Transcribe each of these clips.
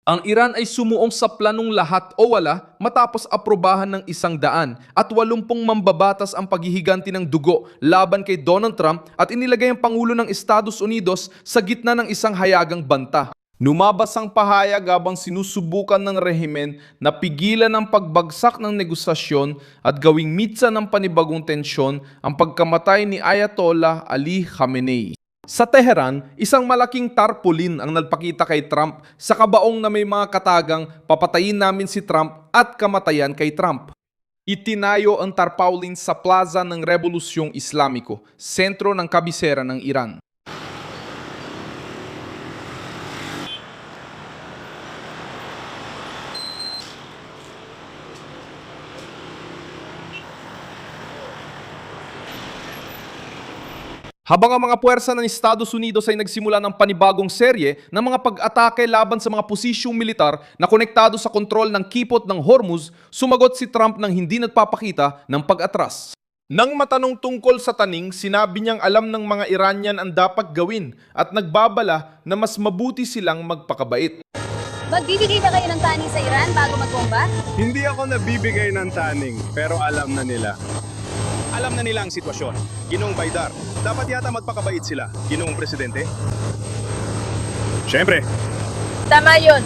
Ang Iran ay sumuong sa planong lahat o wala matapos aprobahan ng 100 at 80 mambabatas ang paghihiganti ng dugo laban kay Donald Trump at inilagay ang Pangulo ng Estados Unidos sa gitna ng isang hayagang banta. Lumabas ang pahayag habang sinusubukan ng rehimen na pigilan ang pagbagsak ng negosasyon at gawing mitsa ng panibagong tensyon ang pagkamatay ni Ayatollah Ali Khamenei. Sa Tehran, isang malaking tarpaulin ang nagpakita kay Trump sa kabaong na may mga katagang papatayin namin si Trump at kamatayan kay Trump. Itinayo ang tarpaulin sa plaza ng Rebolusyong Islamiko, sentro ng kabisera ng Iran. Habang ang mga puwersa ng Estados Unidos ay nagsimula ng panibagong serye ng mga pag-atake laban sa mga posisyong militar na konektado sa kontrol ng kipot ng Hormuz, sumagot si Trump ng hindi nagpapakita ng pag-atras. Nang matanong tungkol sa taning, sinabi niyang alam ng mga Iranian ang dapat gawin at nagbabala na mas mabuti silang magpakabait. Magbibigay ba kayo ng taning sa Iran bago magbomba? Hindi ako nabibigay ng taning, pero alam na nila. Alam na nila ang sitwasyon. Ginoong Baydar, dapat yata magpakabait sila. Ginoong Presidente? Siyempre. Tama yun.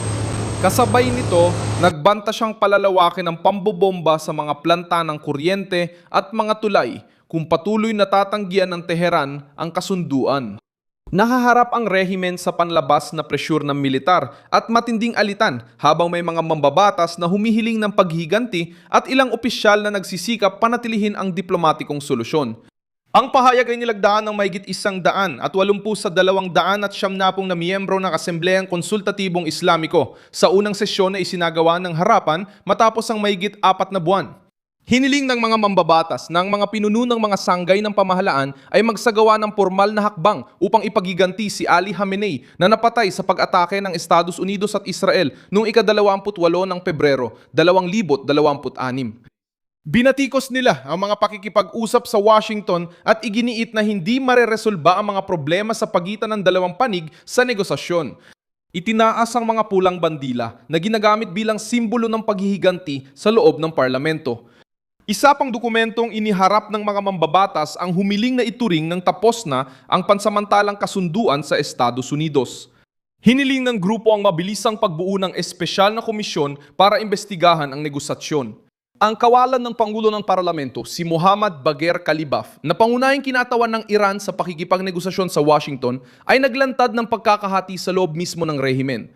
Kasabay nito, nagbanta siyang palalawakin ng pambobomba sa mga planta ng kuryente at mga tulay kung patuloy na tatanggihan ng Teheran ang kasunduan. Nahaharap ang rehimen sa panlabas na presyur ng militar at matinding alitan habang may mga mambabatas na humihiling ng paghiganti at ilang opisyal na nagsisikap panatilihin ang diplomatikong solusyon. Ang pahayag ay nilagdaan ng mahigit 100 at 80 sa 270 na miyembro ng Asambleyang Konsultatibong Islamiko sa unang sesyon na isinagawa ng harapan matapos ang mahigit 4 na buwan. Hiniling ng mga mambabatas na ang mga pinuno ng mga sanggay ng pamahalaan ay magsagawa ng formal na hakbang upang ipagiganti si Ali Khamenei na napatay sa pag-atake ng Estados Unidos at Israel noong ika-28 ng Pebrero, 2026. Binatikos nila ang mga pakikipag-usap sa Washington at iginiit na hindi mareresolba ang mga problema sa pagitan ng dalawang panig sa negosasyon. Itinaas ang mga pulang bandila na ginagamit bilang simbolo ng paghihiganti sa loob ng parlamento. Isa pang dokumentong iniharap ng mga mambabatas ang humiling na ituring ng tapos na ang pansamantalang kasunduan sa Estados Unidos. Hiniling ng grupo ang mabilisang pagbuo ng espesyal na komisyon para imbestigahan ang negosasyon. Ang kawalan ng Pangulo ng Parlamento, si Mohammad Bagher Kalibaf, na pangunahing kinatawan ng Iran sa pakikipagnegosasyon sa Washington, ay naglantad ng pagkakahati sa loob mismo ng rehimen.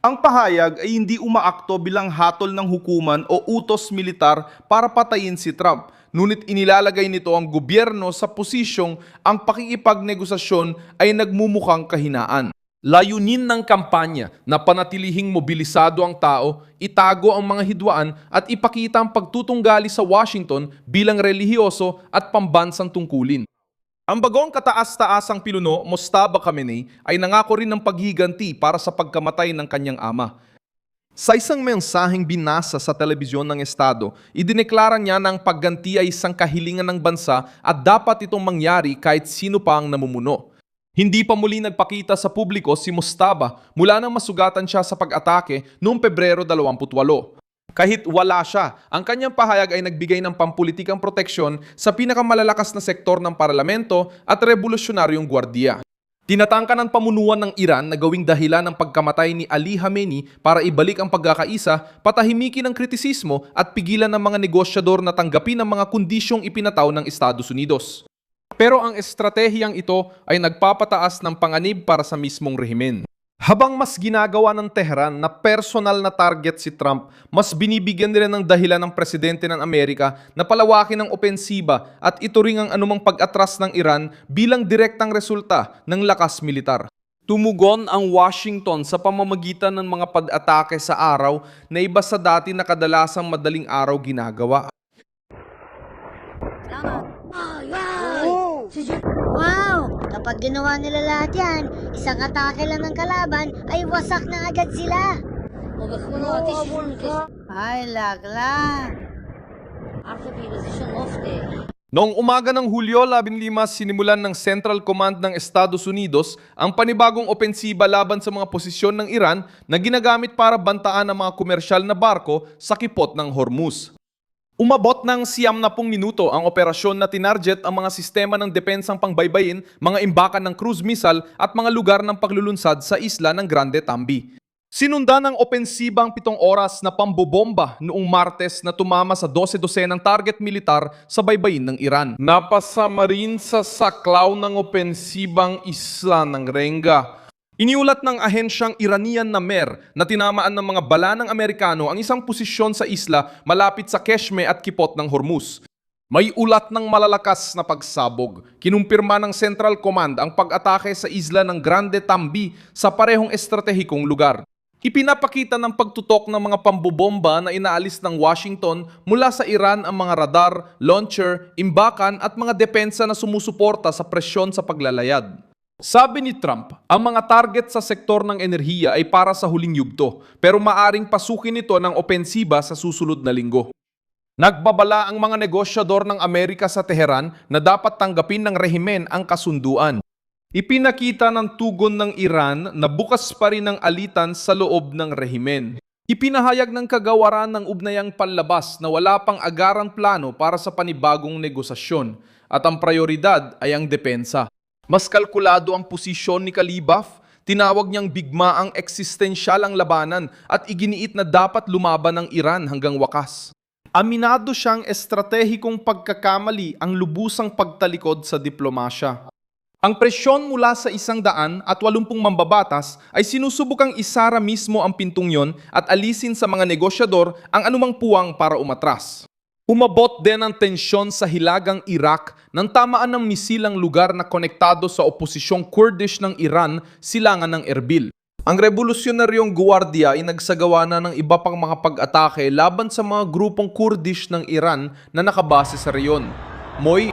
Ang pahayag ay hindi umaakto bilang hatol ng hukuman o utos militar para patayin si Trump. Ngunit inilalagay nito ang gobyerno sa posisyong ang pakikipagnegosasyon ay nagmumukhang kahinaan. Layunin ng kampanya na panatilihing mobilisado ang tao, itago ang mga hidwaan at ipakita ang pagtutunggali sa Washington bilang relihiyoso at pambansang tungkulin. Ang bagong kataas-taasang pinuno, Mojtaba Khamenei, ay nangako rin ng paghiganti para sa pagkamatay ng kanyang ama. Sa isang mensaheng binasa sa telebisyon ng Estado, idineklara niya na ang pagganti ay isang kahilingan ng bansa at dapat itong mangyari kahit sino pa ang namumuno. Hindi pa muli nagpakita sa publiko si Mojtaba mula nang masugatan siya sa pag-atake noong Pebrero 28. Kahit wala siya, ang kanyang pahayag ay nagbigay ng pampulitikang proteksyon sa pinakamalalakas na sektor ng parlamento at revolusyonaryong gwardiya. Tinatangka ng pamunuan ng Iran na gawing dahilan ng pagkamatay ni Ali Khamenei para ibalik ang pagkakaisa, patahimikin ang kritisismo at pigilan ng mga negosyador na tanggapin ang mga kondisyong ipinataw ng Estados Unidos. Pero ang estratehiyang ito ay nagpapataas ng panganib para sa mismong rehimen. Habang mas ginagawa ng Tehran na personal na target si Trump, mas binibigyan nila ng dahilan ng presidente ng Amerika na palawakin ang opensiba at ito ring ang anumang pag-atras ng Iran bilang direktang resulta ng lakas militar. Tumugon ang Washington sa pamamagitan ng mga pag-atake sa araw na iba sa dati na kadalasang madaling araw ginagawa. Wow! Kapag ginawa nila lahat yan, isang atake lang ng kalaban ay wasak na agad sila. Ay, lagla. Noong umaga ng Hulyo 15, sinimulan ng Central Command ng Estados Unidos ang panibagong opensiba laban sa mga posisyon ng Iran na ginagamit para bantaan ang mga komersyal na barko sa kipot ng Hormuz. Umabot ng 90 minuto ang operasyon na tinarget ang mga sistema ng depensang pangbaybayin, mga imbakan ng cruise missile at mga lugar ng paglulunsad sa isla ng Grande Tambi. Sinundan ng opensiba ang 7 oras na pambobomba noong Martes na tumama sa 12-dosenang target militar sa baybayin ng Iran. Napasama rin sa saklaw ng opensibang isla ng Renga. Iniulat ng ahensyang Iranian na MER na tinamaan ng mga bala ng Amerikano ang isang posisyon sa isla malapit sa Keshme at kipot ng Hormuz. May ulat ng malalakas na pagsabog. Kinumpirma ng Central Command ang pag-atake sa isla ng Grande Tambi sa parehong estratehikong lugar. Ipinapakita ng pagtutok ng mga pambobomba na inaalis ng Washington mula sa Iran ang mga radar, launcher, imbakan at mga depensa na sumusuporta sa presyon sa paglalayad. Sabi ni Trump, ang mga target sa sektor ng enerhiya ay para sa huling yugto, pero maaring pasukin ito ng opensiba sa susunod na linggo. Nagbabala ang mga negosyador ng Amerika sa Teheran na dapat tanggapin ng rehimen ang kasunduan. Ipinakita ng tugon ng Iran na bukas pa rin ang alitan sa loob ng rehimen. Ipinahayag ng kagawaran ng ugnayang panlabas na wala pang agarang plano para sa panibagong negosasyon at ang prioridad ay ang depensa. Mas kalkulado ang posisyon ni Kalibaf, tinawag niyang bigmaang eksistensyalang labanan at iginiit na dapat lumaban ng Iran hanggang wakas. Aminado siyang estratehikong pagkakamali ang lubusang pagtalikod sa diplomasya. Ang presyon mula sa 180 mambabatas ay sinusubukang isara mismo ang pintong yon at alisin sa mga negosyador ang anumang puwang para umatras. Umabot din ang tensyon sa hilagang Iraq nang tamaan ng misilang lugar na konektado sa oposisyong Kurdish ng Iran, silangan ng Erbil. Ang revolusyonaryong guwardiya ay nagsagawa na ng iba pang mga pag-atake laban sa mga grupong Kurdish ng Iran na nakabase sa reyon. Moy,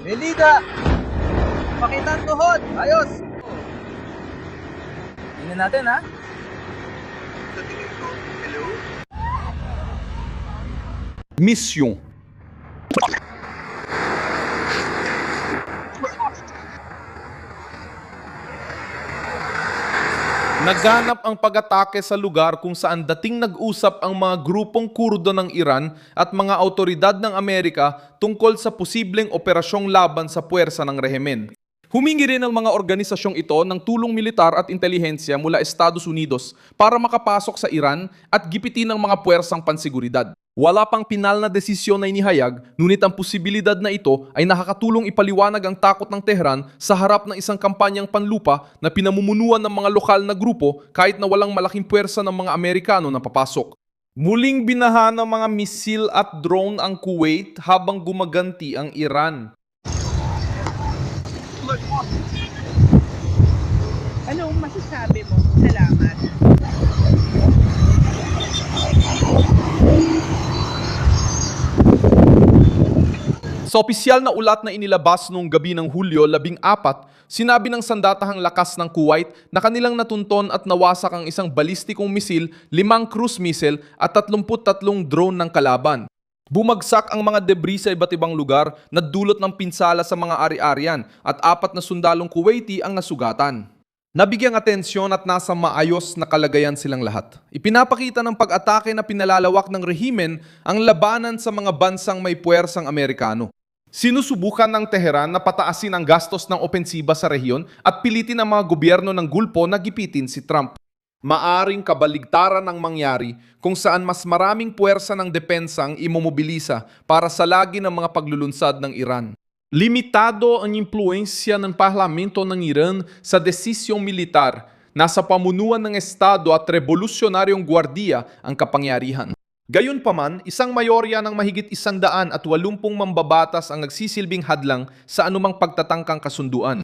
Melida! Pakita ang tuhod! Ayos! Tingnan natin, ha? misyon. Naganap ang pag-atake sa lugar kung saan dating nag-usap ang mga grupong Kurdo ng Iran at mga autoridad ng Amerika tungkol sa posibleng operasyong laban sa puwersa ng rehimen. Humingi rin ang mga organisasyong ito ng tulong militar at intelihensya mula Estados Unidos para makapasok sa Iran at gipitin ang mga puwersang pansiguridad. Wala pang pinal na desisyon na inihayag, ngunit ang posibilidad na ito ay nakakatulong ipaliwanag ang takot ng Tehran sa harap ng isang kampanyang panlupa na pinamumunuan ng mga lokal na grupo kahit na walang malaking puwersa ng mga Amerikano na papasok. Muling binaha ng mga misil at drone ang Kuwait habang gumaganti ang Iran. Anong masasabi mo? Salamat. Sa opisyal na ulat na inilabas noong gabi ng Hulyo 14, sinabi ng sandatahang lakas ng Kuwait na kanilang natunton at nawasak ang isang balistikong misil, 5 cruise missile at 33 drone ng kalaban. Bumagsak ang mga debris sa iba't ibang lugar na dulot ng pinsala sa mga ari-arian at 4 na sundalong Kuwaiti ang nasugatan. Nabigyang atensyon at nasa maayos na kalagayan silang lahat. Ipinapakita ng pag-atake na pinalalawak ng rehimen ang labanan sa mga bansang may puwersang Amerikano. Sinusubukan ng Teheran na pataasin ang gastos ng opensiba sa rehiyon at pilitin ang mga gobyerno ng Gulpo na gipitin si Trump. Maaring kabaligtaran ang mangyari kung saan mas maraming puwersa ng depensang imomobilisa para sa lagi ng mga paglulunsad ng Iran. Limitado ang impluensya ng parlamento ng Iran sa desisyong militar. Nasa pamunuan ng Estado at revolusyonaryong gwardiya ang kapangyarihan. Gayunpaman, isang mayorya ng mahigit 180 mambabatas ang nagsisilbing hadlang sa anumang pagtatangkang kasunduan.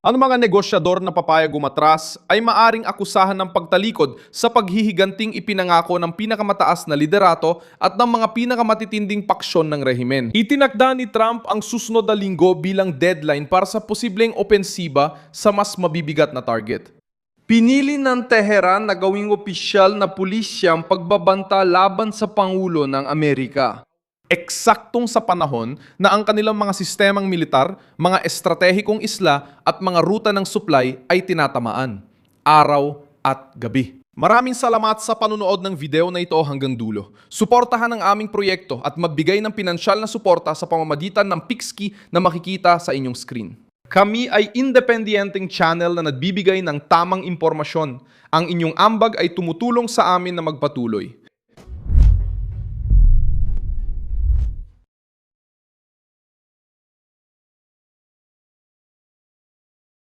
Ang mga negosyador na papayag umatras ay maaring akusahan ng pagtalikod sa paghihiganting ipinangako ng pinakamataas na liderato at ng mga pinakamatitinding paksyon ng rehimen. Itinakda ni Trump ang susunod na linggo bilang deadline para sa posibleng opensiba sa mas mabibigat na target. Pinili ng Tehran na gawing opisyal na pulisya ang pagbabanta laban sa Pangulo ng Amerika. Eksaktong sa panahon na ang kanilang mga sistemang militar, mga estratehikong isla at mga ruta ng supply ay tinatamaan, araw at gabi. Maraming salamat sa panunood ng video na ito hanggang dulo. Suportahan ang aming proyekto at magbigay ng pinansyal na suporta sa pamamagitan ng Pixky na makikita sa inyong screen. Kami ay independenteng channel na nagbibigay ng tamang impormasyon. Ang inyong ambag ay tumutulong sa amin na magpatuloy.